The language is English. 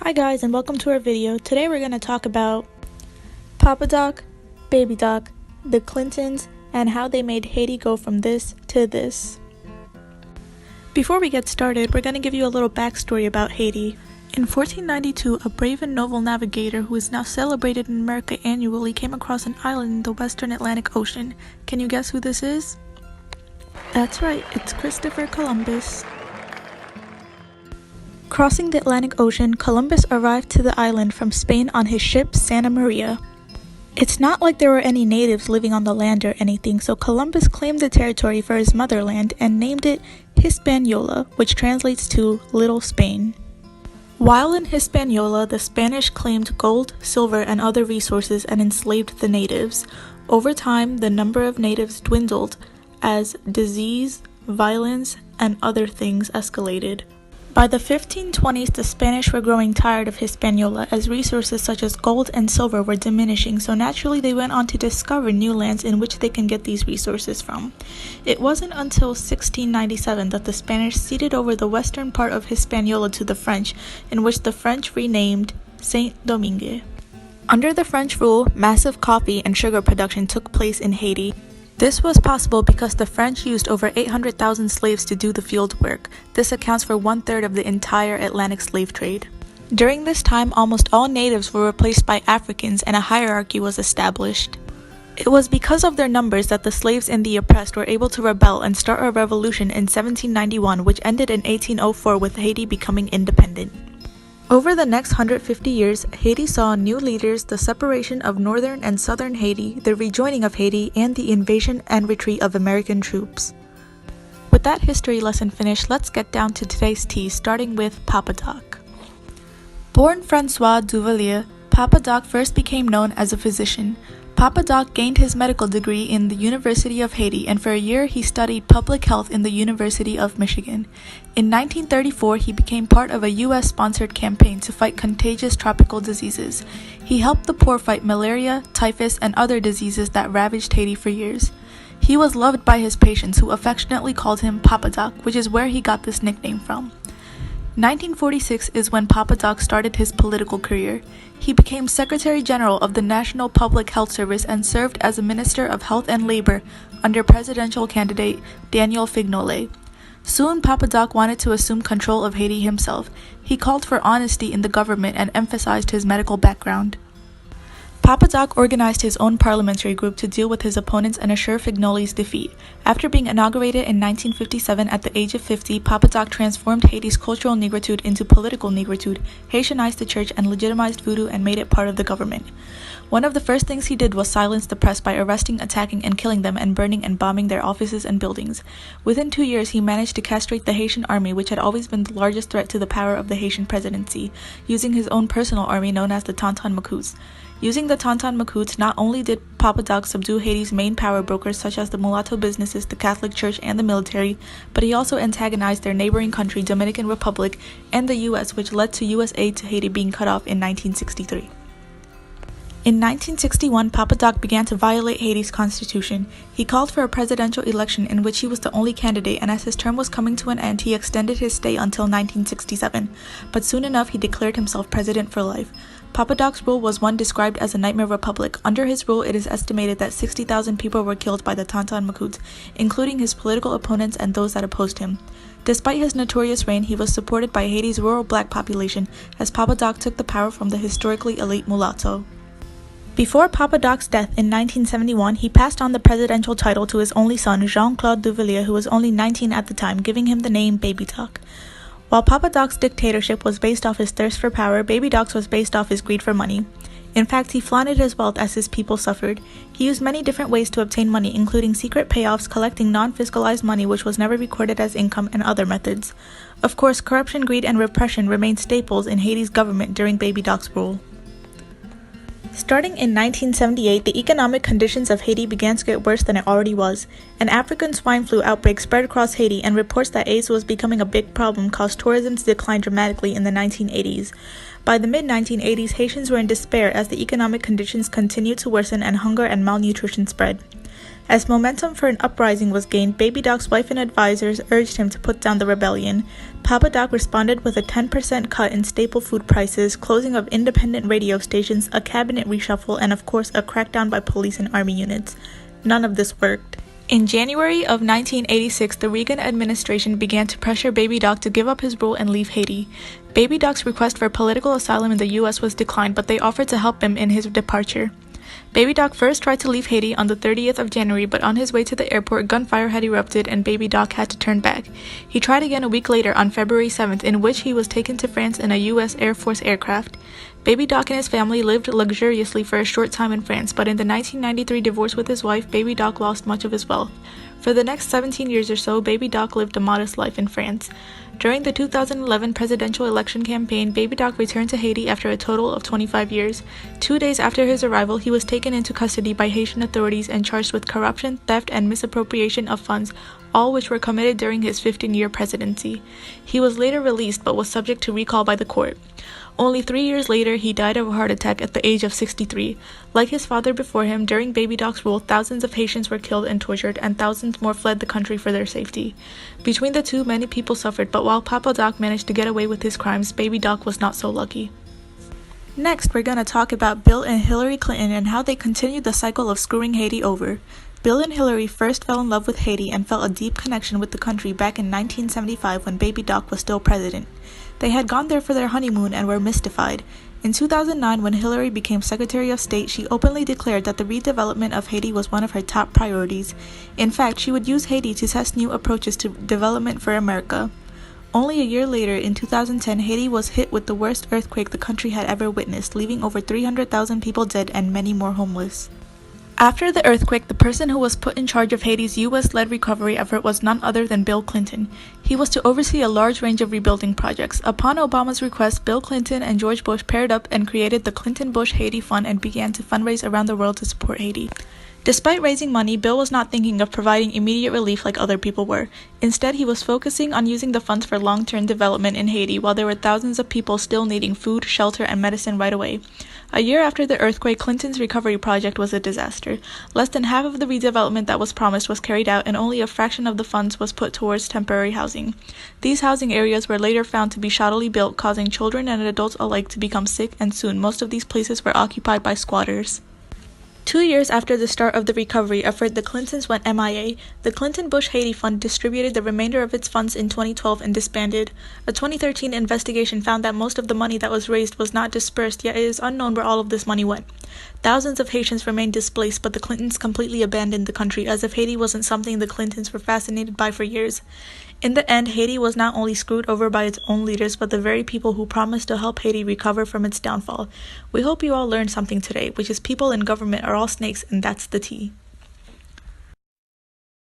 Hi guys, and welcome to our video. Today we're going to talk about Papa Doc, Baby Doc, the Clintons, and how they made Haiti go from this to this. Before we get started, we're going to give you a little backstory about Haiti. In 1492, a brave and noble navigator who is now celebrated in America annually came across an island in the western Atlantic Ocean. Can you guess who this is? That's right, it's Christopher Columbus. Crossing the Atlantic Ocean, Columbus arrived to the island from Spain on his ship Santa Maria. It's not like there were any natives living on the land or anything, so Columbus claimed the territory for his motherland and named it Hispaniola, which translates to Little Spain. While in Hispaniola, the Spanish claimed gold, silver, and other resources and enslaved the natives. Over time, the number of natives dwindled as disease, violence, and other things escalated. By the 1520s, the Spanish were growing tired of Hispaniola as resources such as gold and silver were diminishing, so naturally they went on to discover new lands in which they can get these resources from. It wasn't until 1697 that the Spanish ceded over the western part of Hispaniola to the French, in which the French renamed Saint-Domingue. Under the French rule, massive coffee and sugar production took place in Haiti. This was possible because the French used over 800,000 slaves to do the field work. This accounts for 1/3 of the entire Atlantic slave trade. During this time, almost all natives were replaced by Africans and a hierarchy was established. It was because of their numbers that the slaves and the oppressed were able to rebel and start a revolution in 1791, which ended in 1804 with Haiti becoming independent. Over the next 150 years, Haiti saw new leaders, the separation of northern and southern Haiti, the rejoining of Haiti, and the invasion and retreat of American troops. With that history lesson finished, let's get down to today's tea, starting with Papa Doc. Born Francois Duvalier, Papa Doc first became known as a physician. Papa Doc gained his medical degree in the University of Haiti, and for a year he studied public health in the University of Michigan. In 1934, he became part of a U.S.-sponsored campaign to fight contagious tropical diseases. He helped the poor fight malaria, typhus, and other diseases that ravaged Haiti for years. He was loved by his patients, who affectionately called him Papa Doc, which is where he got this nickname from. 1946 is when Papa Doc started his political career. He became Secretary General of the National Public Health Service and served as a Minister of Health and Labor under presidential candidate Daniel Fignolet. Soon, Papa Doc wanted to assume control of Haiti himself. He called for honesty in the government and emphasized his medical background. Papa Doc organized his own parliamentary group to deal with his opponents and assure Fignolet's defeat. After being inaugurated in 1957 at the age of 50, Papa Doc transformed Haiti's cultural negritude into political negritude, Haitianized the church, and legitimized voodoo and made it part of the government. One of the first things he did was silence the press by arresting, attacking, and killing them and burning and bombing their offices and buildings. Within 2 years, he managed to castrate the Haitian army, which had always been the largest threat to the power of the Haitian presidency, using his own personal army known as the Tonton Macoutes. Using the Tonton Macoutes, not only did Papa Doc subdue Haiti's main power brokers such as the mulatto businesses, the Catholic Church, and the military, but he also antagonized their neighboring country, Dominican Republic, and the U.S., which led to U.S. aid to Haiti being cut off in 1963. In 1961, Papa Doc began to violate Haiti's constitution. He called for a presidential election in which he was the only candidate, and as his term was coming to an end, he extended his stay until 1967. But soon enough, he declared himself president for life. Papa Doc's rule was one described as a nightmare republic. Under his rule, it is estimated that 60,000 people were killed by the Tonton Macoutes, including his political opponents and those that opposed him. Despite his notorious reign, he was supported by Haiti's rural black population, as Papa Doc took the power from the historically elite mulatto. Before Papa Doc's death in 1971, he passed on the presidential title to his only son, Jean-Claude Duvalier, who was only 19 at the time, giving him the name Baby Doc. While Papa Doc's dictatorship was based off his thirst for power, Baby Doc's was based off his greed for money. In fact, he flaunted his wealth as his people suffered. He used many different ways to obtain money, including secret payoffs, collecting non-fiscalized money which was never recorded as income, and other methods. Of course, corruption, greed, and repression remained staples in Haiti's government during Baby Doc's rule. Starting in 1978, the economic conditions of Haiti began to get worse than it already was. An African swine flu outbreak spread across Haiti, and reports that AIDS was becoming a big problem caused tourism to decline dramatically in the 1980s. By the mid-1980s, Haitians were in despair as the economic conditions continued to worsen and hunger and malnutrition spread. As momentum for an uprising was gained, Baby Doc's wife and advisors urged him to put down the rebellion. Papa Doc responded with a 10% cut in staple food prices, closing of independent radio stations, a cabinet reshuffle, and of course a crackdown by police and army units. None of this worked. In January of 1986, the Reagan administration began to pressure Baby Doc to give up his rule and leave Haiti. Baby Doc's request for political asylum in the U.S. was declined, but they offered to help him in his departure. Baby Doc first tried to leave Haiti on the 30th of January, but on his way to the airport, gunfire had erupted and Baby Doc had to turn back. He tried again a week later on February 7th, in which he was taken to France in a U.S. Air Force aircraft. Baby Doc and his family lived luxuriously for a short time in France, but in the 1993 divorce with his wife, Baby Doc lost much of his wealth. For the next 17 years or so, Baby Doc lived a modest life in France. During the 2011 presidential election campaign, Baby Doc returned to Haiti after a total of 25 years. 2 days after his arrival, he was taken into custody by Haitian authorities and charged with corruption, theft, and misappropriation of funds, all which were committed during his 15-year presidency. He was later released but was subject to recall by the court. Only 3 years later, he died of a heart attack at the age of 63. Like his father before him, during Baby Doc's rule, thousands of Haitians were killed and tortured, and thousands more fled the country for their safety. Between the two, many people suffered, but while Papa Doc managed to get away with his crimes, Baby Doc was not so lucky. Next, we're going to talk about Bill and Hillary Clinton and how they continued the cycle of screwing Haiti over. Bill and Hillary first fell in love with Haiti and felt a deep connection with the country back in 1975 when Baby Doc was still president. They had gone there for their honeymoon and were mystified. In 2009, when Hillary became Secretary of State, she openly declared that the redevelopment of Haiti was one of her top priorities. In fact, she would use Haiti to test new approaches to development for America. Only a year later, in 2010, Haiti was hit with the worst earthquake the country had ever witnessed, leaving over 300,000 people dead and many more homeless. After the earthquake, the person who was put in charge of Haiti's U.S.-led recovery effort was none other than Bill Clinton. He was to oversee a large range of rebuilding projects. Upon Obama's request, Bill Clinton and George Bush paired up and created the Clinton-Bush Haiti Fund and began to fundraise around the world to support Haiti. Despite raising money, Bill was not thinking of providing immediate relief like other people were. Instead, he was focusing on using the funds for long-term development in Haiti while there were thousands of people still needing food, shelter, and medicine right away. A year after the earthquake, Clinton's recovery project was a disaster. Less than half of the redevelopment that was promised was carried out, and only a fraction of the funds was put towards temporary housing. These housing areas were later found to be shoddily built, causing children and adults alike to become sick, and soon most of these places were occupied by squatters. 2 years after the start of the recovery effort, the Clintons went MIA. The Clinton-Bush Haiti Fund distributed the remainder of its funds in 2012 and disbanded. A 2013 investigation found that most of the money that was raised was not dispersed, yet it is unknown where all of this money went. Thousands of Haitians remained displaced, but the Clintons completely abandoned the country, as if Haiti wasn't something the Clintons were fascinated by for years. In the end, Haiti was not only screwed over by its own leaders, but the very people who promised to help Haiti recover from its downfall. We hope you all learned something today, which is people in government are all snakes, and that's the tea.